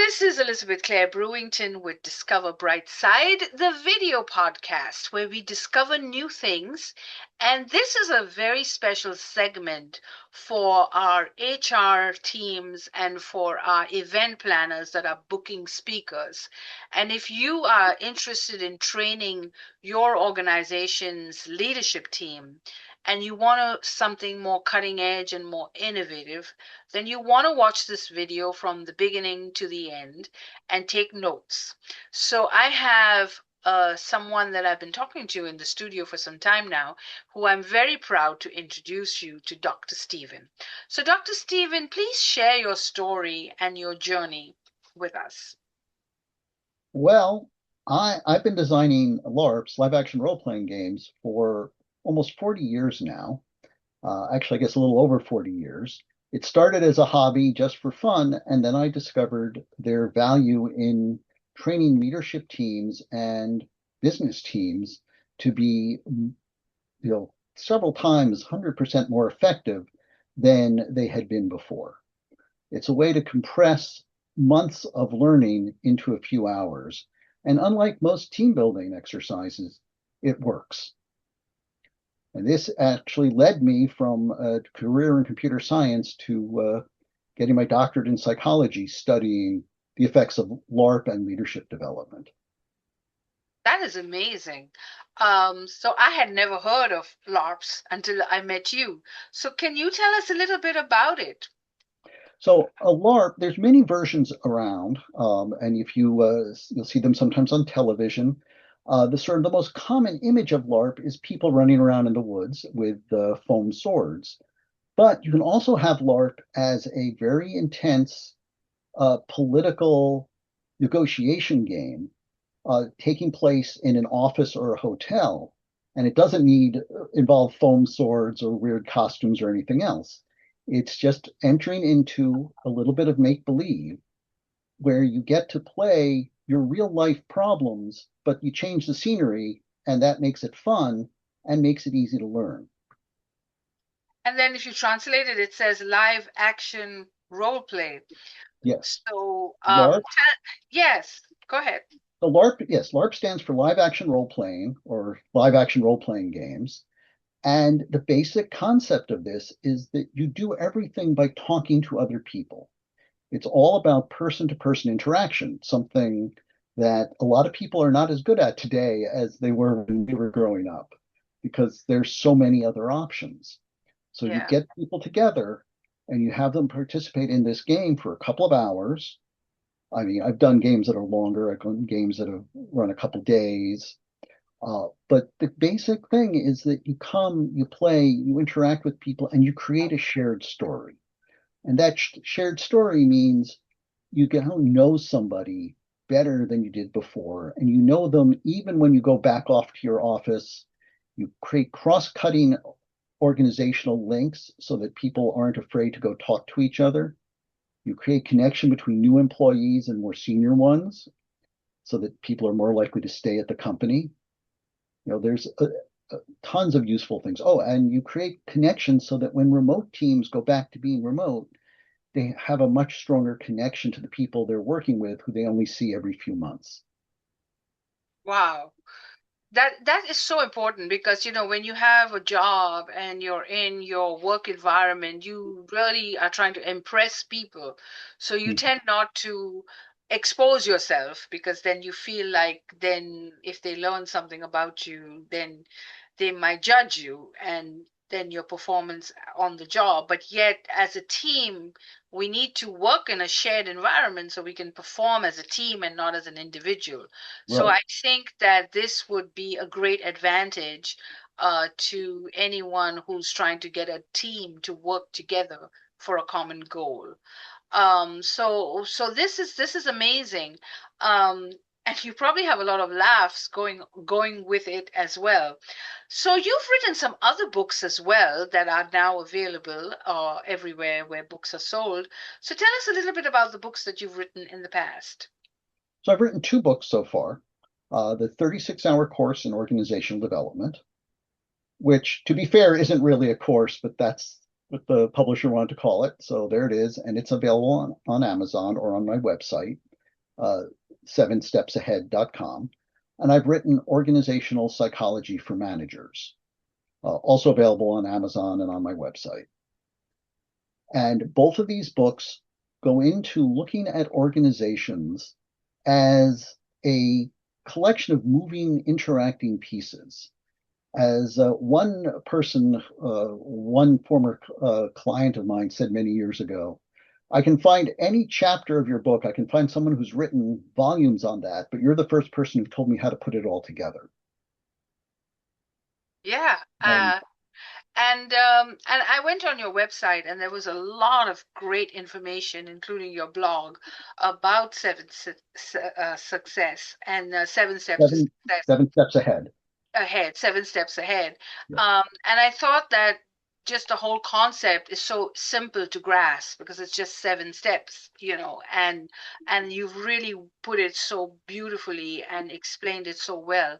This is Elizabeth Clare Brewington with Discover Brightside, the video podcast where we discover new things. And this is a very special segment for our HR teams and for our event planners that are booking speakers. And if you are interested in training your organization's leadership team, and you want something more cutting edge and more innovative, then you want to watch this video from the beginning to the end and take notes. So I have someone that I've been talking to in the studio for some time now, who I'm very proud to introduce you to Dr. Stephen. So, Dr. Stephen, please share your story and your journey with us. Well, I've been designing LARPs, live action role playing games, for almost 40 years now. Actually, I guess a little over 40 years. It started as a hobby just for fun, and then I discovered their value in training leadership teams and business teams to be, several times 100% more effective than they had been before. It's a way to compress months of learning into a few hours. And unlike most team building exercises, it works. And this actually led me from a career in computer science to getting my doctorate in psychology, studying the effects of LARP and leadership development. That is amazing. So I had never heard of LARPS until I met you. So can you tell us a little bit about it? So a LARP, there's many versions around, and if you'll see them sometimes on television. The most common image of LARP is people running around in the woods with foam swords. But you can also have LARP as a very intense political negotiation game taking place in an office or a hotel, and it doesn't involve foam swords or weird costumes or anything else. It's just entering into a little bit of make believe where you get to play your real life problems, but you change the scenery, and that makes it fun and makes it easy to learn. And then if you translate it, it says live action role play. Yes. So, LARP, yes, go ahead. LARP stands for live action role playing or live action role playing games. And the basic concept of this is that you do everything by talking to other people. It's all about person to person interaction, something that a lot of people are not as good at today as they were when we were growing up, because there's so many other options. So you Yeah. get people together and you have them participate in this game for a couple of hours. I mean, I've done games that are longer, I've done games that have run a couple days. But the basic thing is that you come, you play, you interact with people, and you create a shared story. And that shared story means you get to know somebody better than you did before. And you know them even when you go back off to your office. You create cross-cutting organizational links so that people aren't afraid to go talk to each other. You create connection between new employees and more senior ones so that people are more likely to stay at the company. There's tons of useful things. Oh, and you create connections so that when remote teams go back to being remote, they have a much stronger connection to the people they're working with who they only see every few months. Wow. That is so important because when you have a job and you're in your work environment, you really are trying to impress people. So you tend not to expose yourself because then you feel like then if they learn something about you, then they might judge you and then your performance on the job. But yet, as a team, we need to work in a shared environment so we can perform as a team and not as an individual. So Right. I think that this would be a great advantage to anyone who's trying to get a team to work together for a common goal. So this is amazing. Um, and you probably have a lot of laughs going with it as well. So you've written some other books as well that are now available everywhere where books are sold. So tell us a little bit about the books that you've written in the past. So I've written two books so far. The 36-hour course in organizational development, which, to be fair, isn't really a course, but that's what the publisher wanted to call it. So there it is, and it's available on Amazon or on my website. uh, 7stepsahead.com. And I've written Organizational Psychology for Managers, also available on Amazon and on my website. And both of these books go into looking at organizations as a collection of moving, interacting pieces. As one former client of mine said many years ago, I can find any chapter of your book, I can find someone who's written volumes on that, but you're the first person who told me how to put it all together. Yeah. And And I went on your website, and there was a lot of great information, including your blog, about success and 7 steps to seven, success. 7 steps ahead. Ahead, 7 steps ahead. Yeah. And I thought that just the whole concept is so simple to grasp because it's just 7 steps, and you've really put it so beautifully and explained it so well.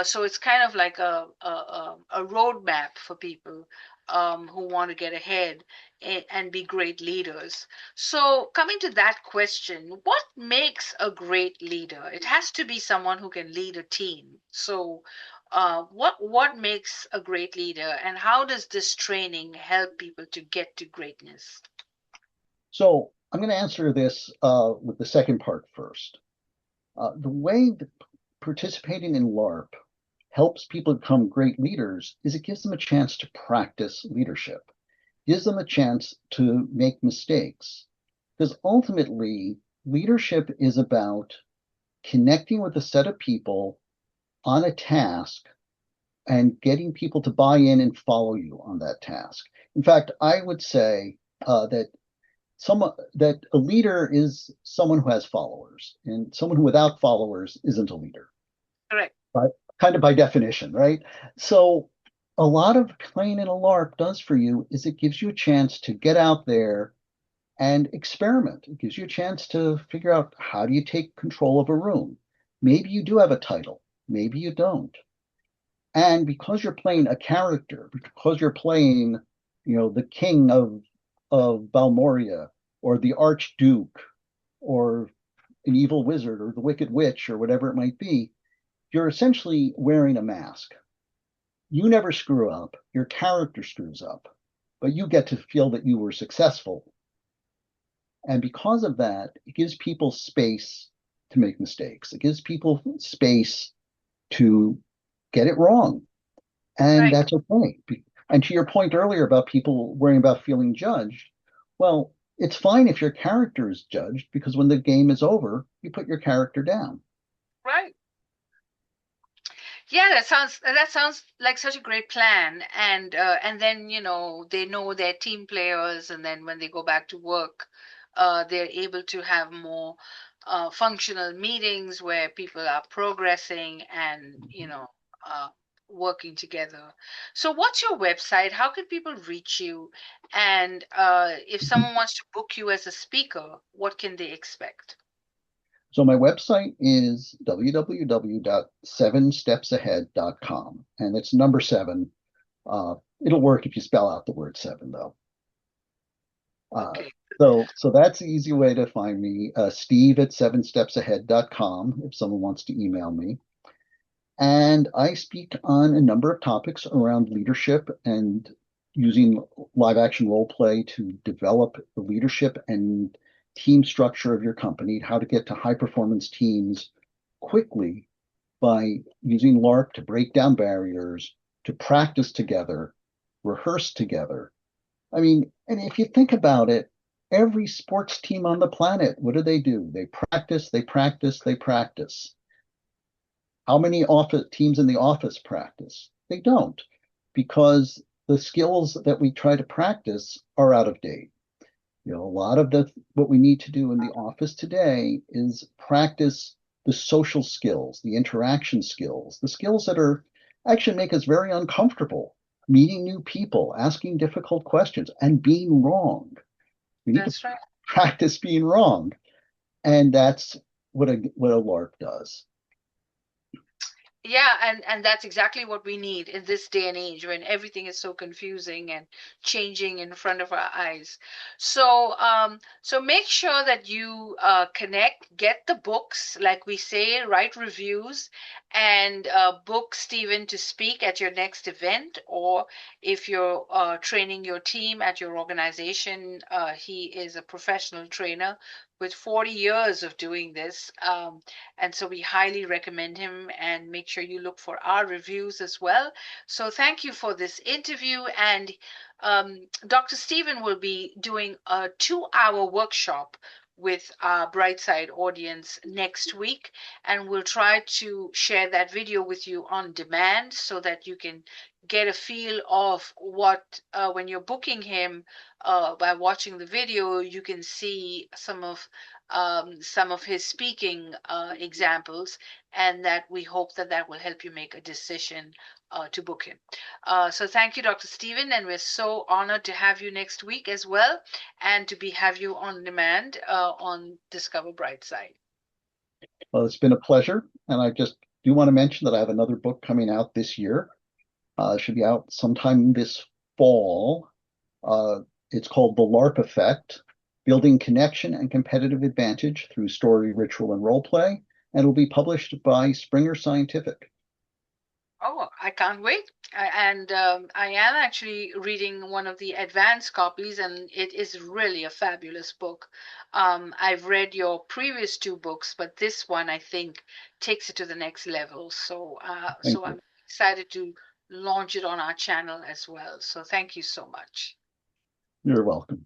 So it's kind of like a roadmap for people who want to get ahead and be great leaders. So coming to that question, what makes a great leader? It has to be someone who can lead a team. So what makes a great leader, and how does this training help people to get to greatness? So I'm going to answer this with the second part first. The way that participating in LARP helps people become great leaders is it gives them a chance to practice leadership, gives them a chance to make mistakes. Because ultimately, leadership is about connecting with a set of people on a task and getting people to buy in and follow you on that task. In fact, I would say that a leader is someone who has followers, and someone who without followers isn't a leader, Correct. right? Kind of by definition, right? So a lot of playing in a LARP does for you is it gives you a chance to get out there and experiment. It gives you a chance to figure out how do you take control of a room. Maybe you do have a title, maybe you don't. And because you're playing a character, because you're playing, the king of Balmoria or the Archduke or an evil wizard or the wicked witch or whatever it might be, you're essentially wearing a mask. You never screw up, your character screws up, but you get to feel that you were successful. And because of that, it gives people space to make mistakes. It gives people space to get it wrong. And Right. that's okay. And to your point earlier about people worrying about feeling judged, well, it's fine if your character is judged because when the game is over, you put your character down. Right. Yeah, that sounds like such a great plan. And then they know their team players, and then when they go back to work, they're able to have more functional meetings where people are progressing and uh, working together. So, what's your website? How can people reach you? And if someone wants to book you as a speaker, what can they expect? So my website is www.7stepsahead.com, and it's number seven. It'll work if you spell out the word seven, though. Uh, Okay. so that's the easy way to find me. Steve at 7stepsahead.com if someone wants to email me. And I speak on a number of topics around leadership and using live action role play to develop the leadership and team structure of your company, how to get to high performance teams quickly by using LARP to break down barriers, to practice together, rehearse together. I mean, and if you think about it, every sports team on the planet, what do? They practice, they practice, they practice. How many office teams in the office practice? They don't, because the skills that we try to practice are out of date. A lot of the what we need to do in the office today is practice the social skills, the interaction skills, the skills that are actually make us very uncomfortable, meeting new people, asking difficult questions, and being wrong. We need to That's right. practice being wrong, and that's what a LARP does. Yeah, and that's exactly what we need in this day and age when everything is so confusing and changing in front of our eyes. So make sure that you connect, get the books, like we say, write reviews, and book Stephen to speak at your next event, or if you're training your team at your organization, he is a professional trainer with 40 years of doing this. And so we highly recommend him, and make sure you look for our reviews as well. So thank you for this interview. And Dr. Stephen will be doing a 2 hour workshop with our Brightside audience next week. And we'll try to share that video with you on demand so that you can get a feel of what, when you're booking him, by watching the video, you can see some of his speaking examples, and that we hope that that will help you make a decision to book him. So thank you, Dr. Stephen, and we're so honored to have you next week as well, and to be have you on demand on Discover Brightside. Well, it's been a pleasure, and I just do want to mention that I have another book coming out this year. It should be out sometime this fall. Uh, it's called The LARP Effect: Building Connection and Competitive Advantage Through Story, Ritual, and Role Play, and it will be published by Springer Scientific. Oh, I can't wait. And I am actually reading one of the advanced copies, and it is really a fabulous book. I've read your previous two books, but this one I think takes it to the next level. So Thank you. I'm excited to launch it on our channel as well. So thank you so much. You're welcome.